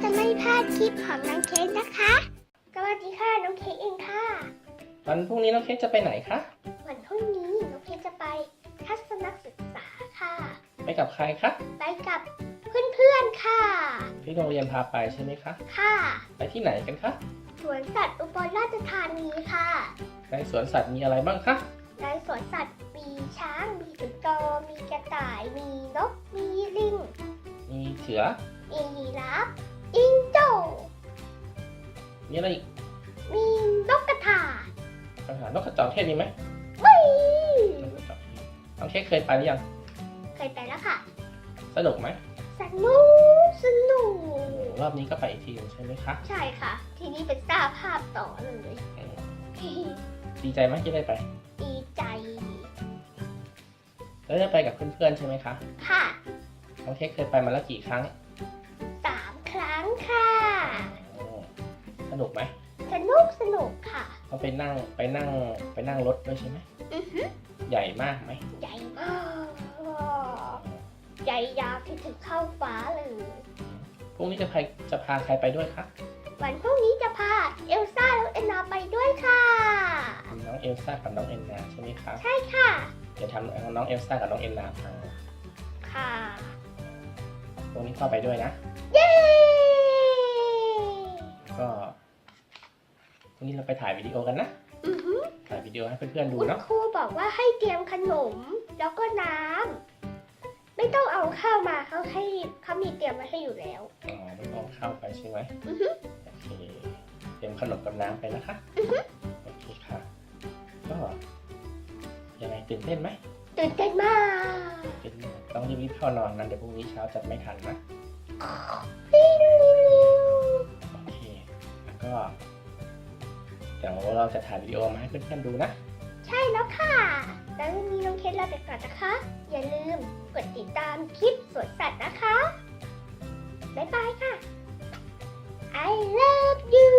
จะไม่พลาดคลิปของน้องเค้กนะคะสวัสดีค่ะน้องเค้กเองค่ะวันพรุ่งนี้น้องเค้กจะไปไหนคะวันพรุ่งนี้น้องเค้กจะไปทัศนศึกษาค่ะไปกับใครคะไปกับเพื่อนๆค่ะที่โรงเรียนพาไปใช่ไหมคะค่ะไปที่ไหนกันคะสวนสัตว์อุบลราชธานีค่ะในสวนสัตว์มีอะไรบ้างคะในสวนสัตว์มีช้างมีสิงโตมีกระต่ายมีนกมีลิงมีเสือมียีราฟจิงโจ้ มีอะไรอีกมีนกกระทาน กกระจอกเทศมีไหมไม่ นกกระจอกเทศน้องเค้กเคยไปหรือยังเคยไปแล้วค่ะสนุกไหมสนุกรอบนี้ก็ไปอีกทีนึงใช่ไหมคะใช่ค่ะทีนี้เป็นสร้างภาพต่อเลย ดีใจไหมที่ได้ไปดีใจแล้วได้ไปกับเพื่อนๆใช่ไหมคะค่ะน้องเค้กเคยไปมาแล้วกี่ครั้ง3 ครั้งค่ะสนุกไหมสนุกค่ะเขาไปนั่งรถด้วยใช่ไหมใหญ่มากไหมใหญ่มากใหญ่ยาวที่ถึงเข้าฟ้าเลยพรุ่งนี้จะพาใครไปด้วยคะวันพรุ่งนี้จะพาเอลซ่าและเอ็นนาไปด้วยค่ะน้องเอลซ่ากับน้องเอ็นนาใช่ไหมคะใช่ค่ะจะทำน้องเอลซ่ากับน้องเอ็นนาพังค่ะพรุ่งนี้พ่อไปด้วยนะเย้ก็พรุ่งนี้เราไปถ่ายวิดีโอกันนะถ่ายวิดีโอให้เพื่อนๆดูเนาะครูบอกว่าให้เตรียมขนมแล้วก็น้ำไม่ต้องเอาข้าวมาเขามีเตรียมไว้ให้อยู่แล้วอ๋อไม่ต้องเข้าไปใช่ไหมโอเคเตรียมขนมกับน้ำไปนะคะโอเคค่ะก็ยังไงตื่นเต้นไหมตื่นเต้นมากต้องรีบเข้านอนนะเดี๋ยวพรุ่งนี้เช้าจะไม่ทันนะโอเคแล้วก็เดี๋ยวเราจะถ่ายวิดีโอมาให้เพื่อนๆดูนะใช่แล้วค่ะแล้ววันนี้น้องเคสลาไปก่อนนะคะอย่าลืมกดติดตามคลิปสวนสัตว์นะคะบ๊ายบายค่ะ I love you